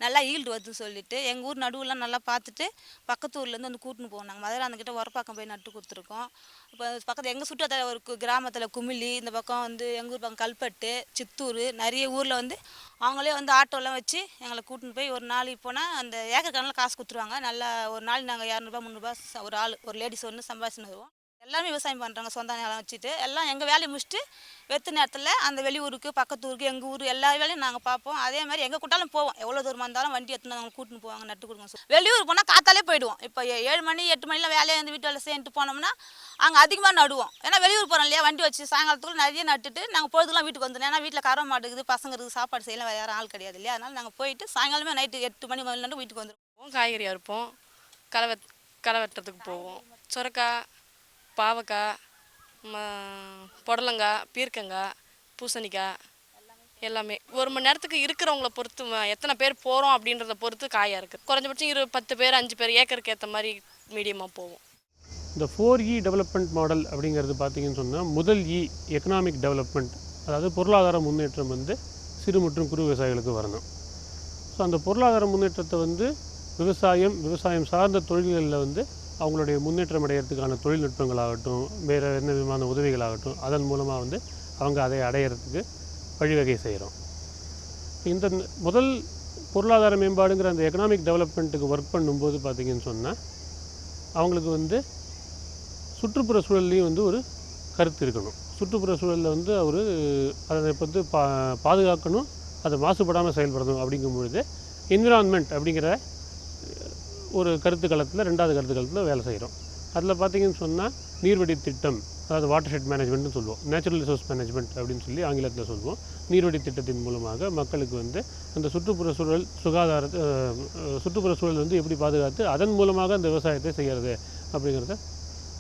நல்லா ஈல்டு வருதுன்னு சொல்லிட்டு எங்கள் ஊர் நடுவுலாம் நல்லா பார்த்துட்டு பக்கத்து ஊர்லேருந்து வந்து கூட்டின்னு போனாங்க. மதுராந்தகிட்ட உரப்பாக்கம் போய் நட்டு கொடுத்துருக்கோம். இப்போ பக்கத்தில் எங்கள் சுற்றுவட்டார ஒரு கிராமத்தில் குமிழி, இந்த பக்கம் வந்து எங்கள் ஊர் பக்கம் கல்பட்டு, சித்தூர், நிறைய ஊரில் வந்து அவங்களே வந்து ஆட்டோலாம் வச்சு எங்களை கூட்டின்னு போய் ஒரு நாளைக்கு போனால் அந்த ஏக்கர் கணக்கில் காசு கொடுத்துருவாங்க. நல்லா ஒரு நாள் நாங்கள் ₹200 ₹300 ஒரு ஆள் ஒரு லேடிஸ் ஒன்று சம்பாதிச்சுன்னு வருவோம். எல்லாமே விவசாயம் பண்ணுறாங்க. சொந்த நிலம் வச்சுட்டு எல்லாம் எங்கள் வேலையை முடிச்சுட்டு வெத்து நேரத்தில் அந்த வெளியூருக்கு, பக்கத்து ஊருக்கு, எங்கள் ஊர் எல்லா வேலையும் நாங்கள் பார்ப்போம். அதே மாதிரி எங்கே கூட்டாலும் போவோம். எவ்வளோ தூரமாக இருந்தாலும் வண்டி எடுத்துன்னு அவங்க கூட்டின்னு போவாங்க, நட்டு கொடுங்க. வெளியூர் போனால் காத்தாலே போயிடுவோம். இப்போ 7 மணி 8 மணிலாம் வேலையை வந்து வீட்டு வேலை சேர்ந்துட்டு போனோம்னா அங்கே அதிகமாக நடுவோம். ஏன்னா வெளியூர் போகிறோம் இல்லையா, வண்டி வச்சு சாயங்காலத்துக்குள்ள நிறைய நட்டுட்டு நாங்கள் பொழுதுலாம் வீட்டுக்கு வந்துடும். ஏன்னா வீட்டில் கரை மாட்டுக்குது, பசங்க இருக்குது, சாப்பாடு செய்யலாம், வேறு யாரும் ஆள் கிடையாது இல்லையா. அதனால் நாங்கள் போயிட்டு சாயங்காலமே நைட்டு 8 மணி முதல்ல நட்டு வீட்டுக்கு வந்துடுவோம். காய்கறி அறுப்போம், களை வெட்டுறதுக்கு போவோம். சுரக்காய், பாவக்காய், புடலங்காய், பீர்க்கங்காய், பூசணிக்காய் எல்லாமே 1 மணி நேரத்துக்கு இருக்கிறவங்கள பொறுத்து எத்தனை பேர் போகிறோம் அப்படின்றத பொறுத்து காயாக இருக்குது. குறைஞ்சபட்சம் 10 பேர் 5 பேர் ஏக்கருக்கு ஏற்ற மாதிரி மீடியமாக போவோம். இந்த 4E டெவலப்மெண்ட் மாடல் அப்படிங்கிறது பார்த்திங்கன்னு சொன்னால், முதல் E எக்கனாமிக் டெவலப்மெண்ட், அதாவது பொருளாதார முன்னேற்றம் வந்து சிறு மற்றும் குறு விவசாயிகளுக்கு வரணும். ஸோ அந்த பொருளாதார முன்னேற்றத்தை வந்து விவசாயம் சார்ந்த தொழில்களில் வந்து அவங்களுடைய முன்னேற்றம் அடையிறதுக்கான தொழில்நுட்பங்களாகட்டும், வேறு என்ன விதமான உதவிகளாகட்டும், அதன் மூலமாக வந்து அவங்க அதை அடையிறதுக்கு வழிவகை செய்கிறோம். இந்த முதல் பொருளாதார மேம்பாடுங்கிற அந்த எக்கனாமிக் டெவலப்மெண்ட்டுக்கு ஒர்க் பண்ணும்போது பார்த்திங்கன்னு சொன்னால், அவங்களுக்கு வந்து சுற்றுப்புற சூழல்லையும் வந்து ஒரு கருத்து இருக்கணும். சுற்றுப்புற சூழலில் வந்து அதை வந்து பாதுகாக்கணும், அதை மாசுபடாமல் செயல்படணும். அப்படிங்கும்பொழுது என்விரான்மெண்ட் அப்படிங்கிற ஒரு கருத்து களத்தில் 2வது கருத்து களத்தில் வேலை செய்கிறோம். அதில் பார்த்திங்கன்னு சொன்னால் நீர்வடி திட்டம், அதாவது வாட்டர் ஷெட் மேனேஜ்மெண்ட்னு சொல்லுவோம், நேச்சுரல் ரிசோர்ஸ் மேனேஜ்மெண்ட் அப்படின்னு சொல்லி ஆங்கிலத்தில் சொல்லுவோம். நீர்வடி திட்டத்தின் மூலமாக மக்களுக்கு வந்து அந்த சுற்றுப்புற சூழல் வந்து எப்படி பாதுகாத்து அதன் மூலமாக அந்த விவசாயத்தை செய்கிறது அப்படிங்கிறத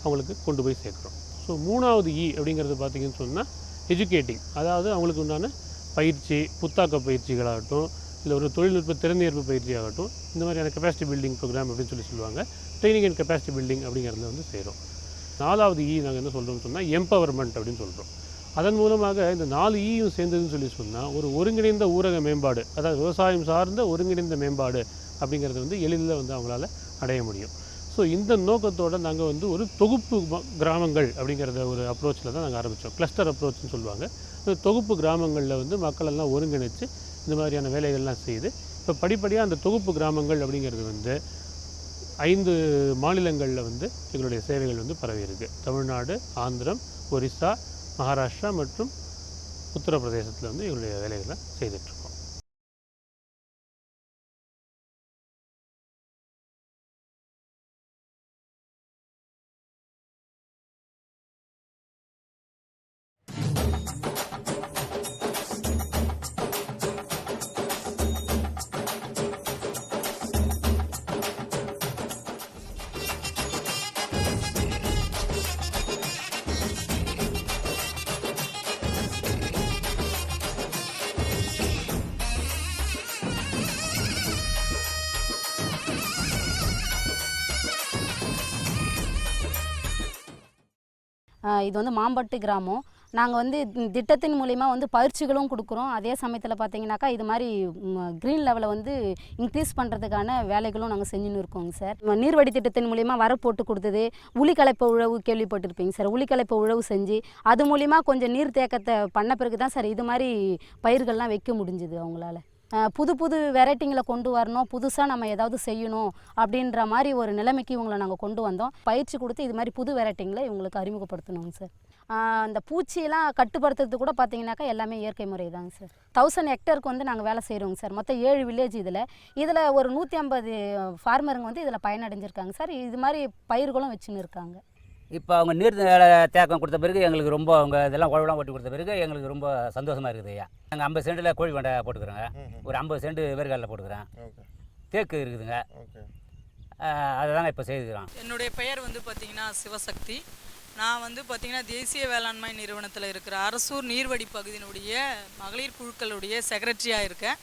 அவங்களுக்கு கொண்டு போய் சேர்க்குறோம். ஸோ 3வது E அப்படிங்கிறது பார்த்திங்கன்னு சொன்னால் எஜுகேட்டிங், அதாவது அவங்களுக்கு உண்டான பயிற்சி, புத்தாக்க பயிற்சிகளாகட்டும், இல்லை ஒரு தொழில்நுட்ப திறனேற்பு பயிற்சியாகட்டும், இந்த மாதிரியான கெப்பாசிட்டி பில்டிங் ப்ரோக்ராம் அப்படின்னு சொல்லுவாங்க. ட்ரைனிங் அண்ட் கெப்பாசிட்டி பில்டிங் அப்படிங்கிறத வந்து செய்கிறோம். 4வது E நாங்கள் என்ன சொல்கிறோம்னு சொன்னால் எம்பவர்மெண்ட் அப்படின்னு சொல்கிறோம். அதன் மூலமாக இந்த 4 ஈயும் சேர்ந்ததுன்னு சொல்லி சொன்னால் ஒரு ஒருங்கிணைந்த ஊரக மேம்பாடு, அதாவது விவசாயம் சார்ந்த ஒருங்கிணைந்த மேம்பாடு அப்படிங்கிறது வந்து எளிதில் வந்து அவங்களால அடைய முடியும். ஸோ இந்த நோக்கத்தோடு நாங்கள் வந்து ஒரு தொகுப்பு கிராமங்கள் அப்படிங்கிறத ஒரு அப்ரோச்சில் தான் நாங்கள் ஆரம்பித்தோம். கிளஸ்டர் அப்ரோச்னு சொல்லுவாங்க. இந்த தொகுப்பு கிராமங்களில் வந்து மக்களெல்லாம் ஒருங்கிணைச்சு இந்த மாதிரியான வேலைகள்லாம் செய்து இப்போ படிப்படியாக அந்த தொகுப்பு கிராமங்கள் அப்படிங்கிறது வந்து 5 மாநிலங்களில் வந்து எங்களுடைய சேவைகள் வந்து பரவி இருக்குது. தமிழ்நாடு, ஆந்திரம், ஒரிசா, மகாராஷ்டிரா மற்றும் உத்தரப்பிரதேசத்தில் வந்து எங்களுடைய வேலைகளை செய்துட்ருக்கோம். இது வந்து மாம்பட்டு கிராமம். நாங்கள் வந்து திட்டத்தின் மூலிமா வந்து பயிற்சிகளும் கொடுக்குறோம். அதே சமயத்தில் பார்த்தீங்கன்னாக்கா இது மாதிரி க்ரீன் லெவலை வந்து இன்க்ரீஸ் பண்ணுறதுக்கான வேலைகளும் நாங்கள் செஞ்சுன்னு இருக்கோங்க சார். நீர்வடி திட்டத்தின் மூலிமா வர போட்டு கொடுத்தது, உளிக்கலைப்பு உழவு கேள்விப்பட்டிருப்பீங்க சார். உளிக்கலைப்பு உழவு செஞ்சு அது மூலிமா கொஞ்சம் நீர் தேக்கத்தை பண்ண பிறகு தான் சார் இது மாதிரி பயிர்கள்லாம் வைக்க முடிஞ்சுது அவங்களால. புது புது வெரைட்டிங்களை கொண்டு வரணும், புதுசாக நம்ம ஏதாவது செய்யணும் அப்படின்ற மாதிரி ஒரு நிலைமைக்கு இவங்களை நாங்கள் கொண்டு வந்தோம். பயிற்சி கொடுத்து இது மாதிரி புது வெரைட்டிங்களை இவங்களுக்கு அறிமுகப்படுத்தணுங்க சார். அந்த பூச்சியெல்லாம் கட்டுப்படுத்துறது கூட பார்த்தீங்கன்னாக்கா எல்லாமே இயற்கை முறை தாங்க சார். 1000 ஹெக்டருக்கு வந்து நாங்கள் வேலை செய்கிறோங்க சார். மொத்தம் 7 வில்லேஜ். இதில் ஒரு 150 ஃபார்மருங்க வந்து இதில் பயனடைஞ்சிருக்காங்க சார். இது மாதிரி பயிர்களும் வச்சுன்னு இருக்காங்க. இப்போ அவங்க நீர் தேக்கம் கொடுத்த பிறகு எங்களுக்கு ரொம்ப அவங்க இதெல்லாம் உழவெல்லாம் ஓட்டி கொடுத்த பிறகு எங்களுக்கு ரொம்ப சந்தோஷமாக இருக்குது ஐயா. நாங்கள் 50 சென்டில் கோழி வண்டை போட்டுக்கிறோங்க, ஒரு 50 சென்ட் வேர்கடலை போட்டுக்கிறேன், தேக்கு இருக்குதுங்க, அதை தாங்க இப்போ செய்துக்கிறோம். என்னுடைய பெயர் வந்து பார்த்திங்கன்னா சிவசக்தி. நான் வந்து பார்த்திங்கன்னா தேசிய வேளாண்மை நிறுவனத்தில் இருக்கிற அரசூர் நீர்வடி பகுதியினுடைய மகளிர் குழுக்களுடைய செக்ரட்டரியாக இருக்கேன்.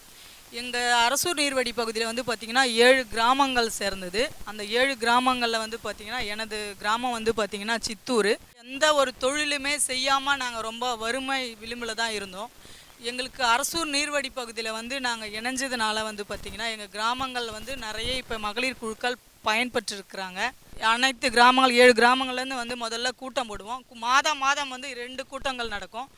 எங்கள் அரசூர் நீர்வடி பகுதியில் வந்து பார்த்திங்கன்னா 7 கிராமங்கள் சேர்ந்தது. அந்த 7 கிராமங்களில் வந்து பார்த்திங்கன்னா எனது கிராமம் வந்து பார்த்திங்கன்னா சித்தூர். எந்த ஒரு தொழிலுமே செய்யாமல் நாங்கள் ரொம்ப வறுமை விளிம்பில் தான் இருந்தோம். எங்களுக்கு அரசூர் நீர்வடி பகுதியில் வந்து நாங்கள் இணைஞ்சதுனால வந்து பார்த்திங்கன்னா எங்கள் கிராமங்கள் வந்து நிறைய இப்போ மகளிர் குழுக்கள் பயன்பெற்றிருக்கிறாங்க. அனைத்து கிராமங்கள் 7 கிராமங்கள்லேருந்து வந்து முதல்ல கூட்டம் போடுவோம். மாதம் வந்து 2 கூட்டங்கள் நடக்கும்.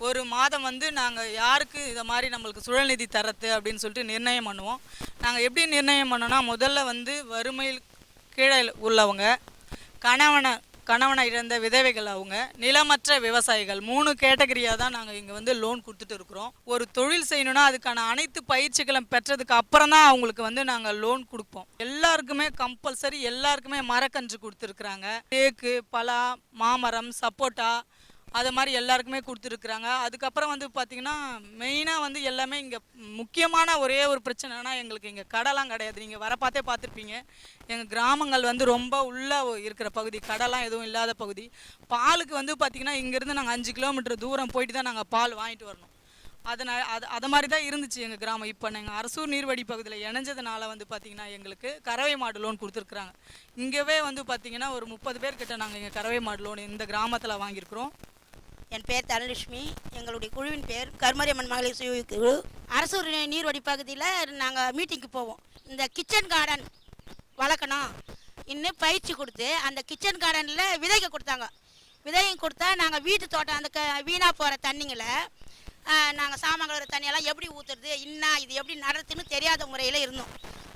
ஒரு மாதம் வந்து நாங்கள் யாருக்கு இதை மாதிரி நம்மளுக்கு சுழல்நிதி தரத்து அப்படின்னு சொல்லிட்டு நிர்ணயம் பண்ணுவோம். நாங்கள் எப்படி நிர்ணயம் பண்ணோன்னா, முதல்ல வந்து வறுமையில் கீழே உள்ளவங்க, கணவனை இழந்த விதவைகள், அவங்க நிலமற்ற விவசாயிகள், 3 கேட்டகரியாக தான் நாங்கள் இங்கே வந்து லோன் கொடுத்துட்டு இருக்கிறோம். ஒரு தொழில் செய்யணுன்னா அதுக்கான அனைத்து பயிற்சிகளும் பெற்றதுக்கு அப்புறம் தான் அவங்களுக்கு வந்து நாங்கள் லோன் கொடுப்போம். எல்லாருக்குமே கம்பல்சரி எல்லாருக்குமே மரக்கன்று கொடுத்துருக்குறாங்க. தேக்கு, பலா, மாமரம், சப்போட்டா, அது மாதிரி எல்லாருக்குமே கொடுத்துருக்குறாங்க. அதுக்கப்புறம் வந்து பார்த்திங்கன்னா மெயினாக வந்து எல்லாமே இங்கே முக்கியமான ஒரே ஒரு பிரச்சனைனா எங்களுக்கு இங்கே கடைலாம் கிடையாது. நீங்கள் வர பார்த்துருப்பீங்க. எங்கள் கிராமங்கள் வந்து ரொம்ப உள்ளே இருக்கிற பகுதி, கடைலாம் எதுவும் இல்லாத பகுதி. பாலுக்கு வந்து பார்த்திங்கன்னா இங்கேருந்து நாங்கள் 5 கிலோமீட்டர் தூரம் போயிட்டு தான் நாங்கள் பால் வாங்கிட்டு வரணும். அதனால் அது மாதிரி தான் இருந்துச்சு எங்கள் கிராமம். இப்போ நாங்கள் அரசூர் நீர்வடி பகுதியில் இணைஞ்சதுனால வந்து பார்த்திங்கன்னா எங்களுக்கு கறவை மாடு லோன் கொடுத்துருக்குறாங்க. இங்கேவே வந்து பார்த்திங்கன்னா ஒரு 30 பேர்கிட்ட நாங்கள் இங்கே கறவை மாடு லோன் இந்த கிராமத்தில் வாங்கியிருக்கிறோம். என் பேர் தனலட்சுமி. எங்களுடைய குழுவின் பேர் கருமாரியம்மன் மகளிர் சுய குழு. அரசூர் நீர்வடி பகுதியில் நாங்கள் மீட்டிங்க்கு போவோம். இந்த கிச்சன் கார்டன் வளர்க்கணும் இன்னும் பயிற்சி கொடுத்து அந்த கிச்சன் கார்டனில் விதைக்க கொடுத்தாங்க. விதையும் கொடுத்தா நாங்கள் வீட்டு தோட்டம் அந்த வீணாக போகிற தண்ணிங்களை நாங்கள் சாமான்களோட தண்ணியெல்லாம் எப்படி ஊற்றுறது, இது எப்படி நடத்துன்னு தெரியாத முறையில் இருந்தோம்.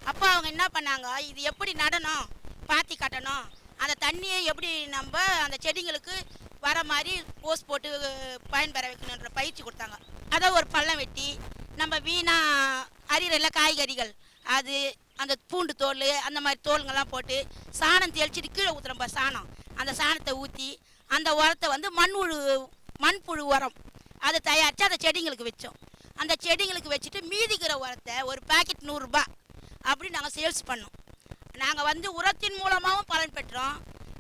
அப்போ அவங்க என்ன பண்ணாங்க, இது எப்படி நடணும், பாத்தி கட்டணும், அந்த தண்ணியை எப்படி நம்ம அந்த செடிங்களுக்கு வர மாதிரி போஸ் போட்டு பயன்பெற வைக்கணுன்ற பயிற்சி கொடுத்தாங்க. அதை ஒரு பள்ளம் வெட்டி நம்ம வீணாக அரியிற காய்கறிகள், அது அந்த பூண்டு தோல் அந்த மாதிரி தோலுங்கெல்லாம் போட்டு சாணம் தெளிச்சிட்டு கீழே ஊற்றுறோம்ப சாணம், அந்த சாணத்தை ஊற்றி அந்த உரத்தை வந்து மண்புழு உரம் அதை தயாரித்து அந்த செடிங்களுக்கு வச்சோம். அந்த செடிங்களுக்கு வச்சுட்டு மீதிக்கிற உரத்தை ஒரு பாக்கெட் 100 ரூபாய் அப்படி நாங்கள் சேல்ஸ் பண்ணோம். நாங்கள் வந்து உரத்தின் மூலமாகவும் பலன் பெற்றோம்,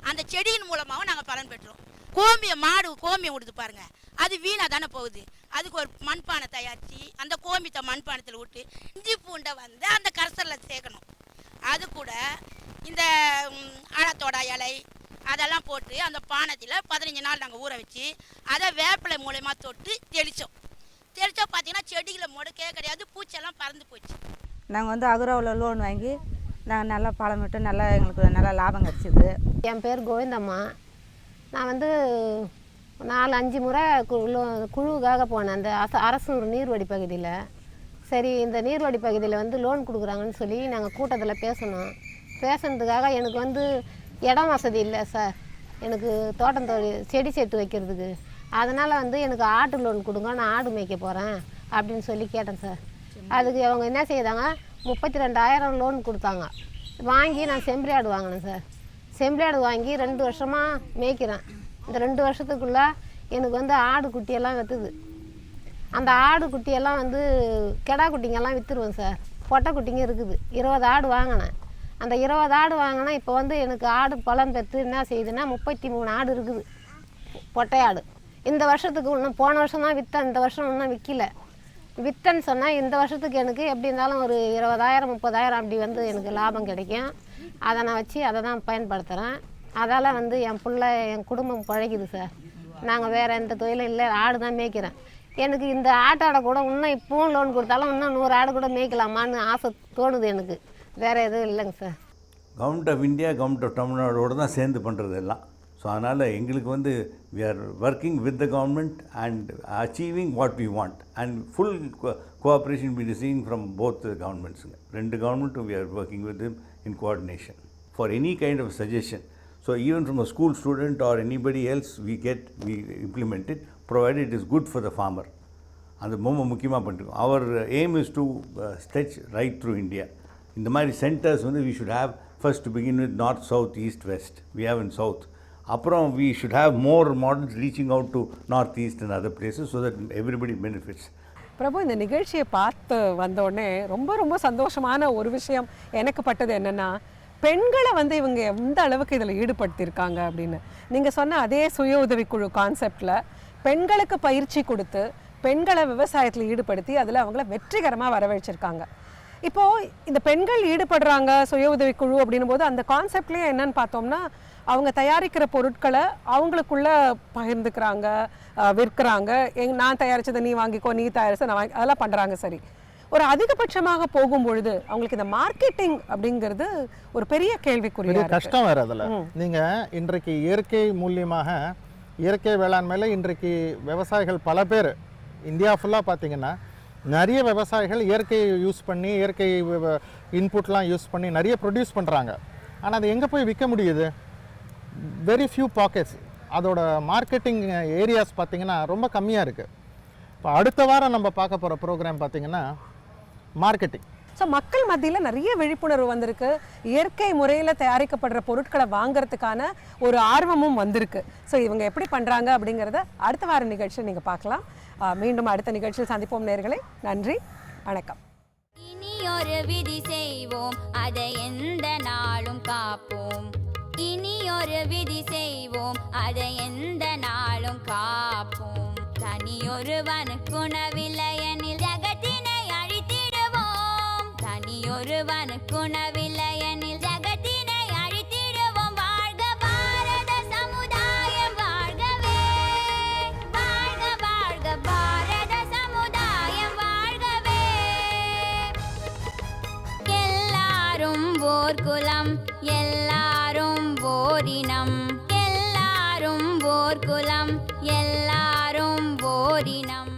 அந்த செடியின் மூலமாகவும் நாங்கள் பலன் பெற்றோம். கோமியம் விடுது பாருங்க, அது வீணாக தானே போகுது. அதுக்கு ஒரு மண்பானை தயாரித்து அந்த கோமியத்தை மண்பானத்தில் விட்டு இஞ்சி பூண்டை வந்து அந்த கரைசலில் சேர்க்கணும். அது கூட இந்த ஆழத்தோட இலை, அதெல்லாம் போட்டு அந்த பானத்தில் 15 நாள் நாங்கள் ஊற வச்சு அதை வேப்பிலை மூலயமா தொட்டு தெளித்தோம். பார்த்தீங்கன்னா செடிகளை முடக்கே கிடையாது, பூச்செல்லாம் பறந்து போச்சு. நாங்கள் வந்து அகுராவில் லோன் வாங்கி நாங்கள் நல்லா பழமிட்டு நல்லா எங்களுக்கு நல்லா லாபம் கிடச்சிது. என் பேர் கோவிந்தம்மா. நான் வந்து 4-5 முறை குழுவுக்காக போனேன் அந்த அரசூர் நீர்வடி பகுதியில். சரி, இந்த நீர்வடி பகுதியில் வந்து லோன் கொடுக்குறாங்கன்னு சொல்லி நாங்கள் கூட்டத்தில் பேசுனதுக்காக எனக்கு வந்து இடம் வசதி இல்லை சார், எனக்கு தோட்டம் செடி செட்டு வைக்கிறதுக்கு. அதனால் வந்து எனக்கு ஆட்டு லோன் கொடுங்க, நான் ஆடு மேய்க்க போகிறேன் அப்படின்னு சொல்லி கேட்டேன் சார். அதுக்கு அவங்க என்ன செய்தாங்க, 32,000 லோன் கொடுத்தாங்க. வாங்கி நான் செம்பரி ஆடு வாங்கினேன் சார். செம்பரி ஆடு வாங்கி 2 வருஷமாக மேய்க்கிறேன். இந்த 2 வருஷத்துக்குள்ளே எனக்கு வந்து ஆடு குட்டியெல்லாம் விற்றுது. அந்த ஆடு குட்டியெல்லாம் வந்து கெடா குட்டிங்கெல்லாம் விற்றுருவேன் சார். பொட்டை குட்டிங்க இருக்குது. 20 ஆடு வாங்கினேன். அந்த 20 ஆடு வாங்கினா இப்போ வந்து எனக்கு ஆடு பழம் பெற்று என்ன செய்யுதுன்னா 33 ஆடு இருக்குது, பொட்டை ஆடு. இந்த வருஷத்துக்கு இன்னும் போன வருஷம் தான் விற்றேன், இந்த வருஷம் இன்னும் விற்கல. விற்றேன்னு சொன்னால் இந்த வருஷத்துக்கு எனக்கு எப்படி இருந்தாலும் ஒரு 20,000 30,000 அப்படி வந்து எனக்கு லாபம் கிடைக்கும். அதை நான் வச்சு அதை தான் பயன்படுத்துகிறேன். அதால் வந்து என் பிள்ளை என் குடும்பம் பழகிது சார். நாங்கள் வேறு எந்த தொழிலும் இல்லை, ஆடு தான் மேய்க்கிறேன். எனக்கு இந்த ஆட்டாடை கூட இன்னும் இப்போவும் லோன் கொடுத்தாலும் இன்னும் 100 ஆடு கூட மேய்க்கலாமான்னு ஆசை தோணுது எனக்கு. வேறு எதுவும் இல்லைங்க sir. Government of India, government of தமிழ்நாடோடு தான் சேர்ந்து பண்ணுறது எல்லாம். ஸோ அதனால் எங்களுக்கு வந்து we are working with the government and achieving what we want and full cooperation be receiving from both கவர்மெண்ட்ஸுங்க. 2 கவர்மெண்ட்டும் we are working with in coordination for any kind of suggestion. So even from a school student or anybody else we implement it, provided it is good for the farmer. அது ரொம்ப முக்கியமாக பண்ணிருக்கோம். Our aim is to stretch right through India. இந்த மாதிரி centres வந்து we should have first to begin with north, south, east, west. We have in south. அப்புறம் we should have more models reaching out to north, east and other places so that everybody benefits. பிரபு, இந்த நிகழ்ச்சியை பார்த்து வந்தோடனே ரொம்ப ரொம்ப சந்தோஷமான ஒரு விஷயம் எனக்கு பட்டது என்னென்னா, பெண்களை வந்து இவங்க எந்த அளவுக்கு இதில் ஈடுபடுத்தியிருக்காங்க அப்படின்னு. நீங்கள் சொன்ன அதே சுய உதவிக்குழு கான்செப்டில் பெண்களுக்கு பயிற்சி கொடுத்து பெண்களை விவசாயத்தில் ஈடுபடுத்தி அதில் அவங்கள வெற்றிகரமாக வரவழைச்சிருக்காங்க. இப்போது இந்த பெண்கள் ஈடுபடுறாங்க சுய உதவிக்குழு அப்படின்னும் போது அந்த கான்செப்ட்லேயே என்னன்னு பார்த்தோம்னா, அவங்க தயாரிக்கிற பொருட்களை அவங்களுக்குள்ள பகிர்ந்துக்கிறாங்க, விற்கிறாங்க. நான் தயாரித்ததை நீ வாங்கிக்கோ, நீ தயாரிச்சதை நான் வாங்கி, அதெல்லாம் பண்ணுறாங்க. சரி, ஒரு அதிகபட்சமாக போகும் பொழுது அவங்களுக்கு இந்த மார்க்கெட்டிங் அப்படிங்கிறது ஒரு பெரிய கேள்விக்குரிய கஷ்டம் வேறு. அதில் நீங்கள் இன்றைக்கு இயற்கை மூலியமாக இயற்கை வேளாண்மையில் இன்றைக்கு விவசாயிகள் பல பேர் இந்தியா ஃபுல்லாக பார்த்தீங்கன்னா நிறைய விவசாயிகள் இயற்கையை யூஸ் பண்ணி இயற்கை இன்புட்லாம் யூஸ் பண்ணி நிறைய ப்ரொடியூஸ் பண்ணுறாங்க. ஆனால் அது எங்கே போய் விற்க முடியுது? Very few pockets. அதோட மார்க்கெட்டிங் ஏரியாஸ் பார்த்திங்கன்னா ரொம்ப கம்மியாக இருக்குது. இப்போ அடுத்த வாரம் நம்ம பார்க்க போகிற ப்ரோக்ராம் பார்த்திங்கன்னா மார்க்கெட்டிங். ஸோ மக்கள் மத்தியில் நிறைய விழிப்புணர்வு வந்திருக்கு. இயற்கை முறையில் தயாரிக்கப்படுற பொருட்களை வாங்கிறதுக்கான ஒரு ஆர்வமும் வந்திருக்கு. ஸோ இவங்க எப்படி பண்ணுறாங்க அப்படிங்கிறத அடுத்த வார நிகழ்ச்சியில் நீங்கள் பார்க்கலாம். மீண்டும் அடுத்த நிகழ்ச்சியில் சந்திப்போம் நேயர்களே. நன்றி, வணக்கம். இனியொரு விதி செய்வோம், அதை எந்த நாளும் காப்போம். இனியொரு விதி செய்வோம், அதை எந்த நாளும் காப்போம். தனியொருவனுக்கு உணவில்லையெனில் ஜகத்தினை அழித்திடுவோம். தனியொருவனுக்கு உணவில்லையெனில் ஜகத்தினை அழித்திடுவோம். வாழ்க பாரத சமுதாயம் வாழ்கவே, வாழ்க வாழ்க பாரத சமுதாயம் வாழ்கவே. எல்லாரும் ஓர் குலம், எல்லாரும் ஓரினம். எல்லாரும் ஓர் குலம், எல்லாரும் ஓரினம்.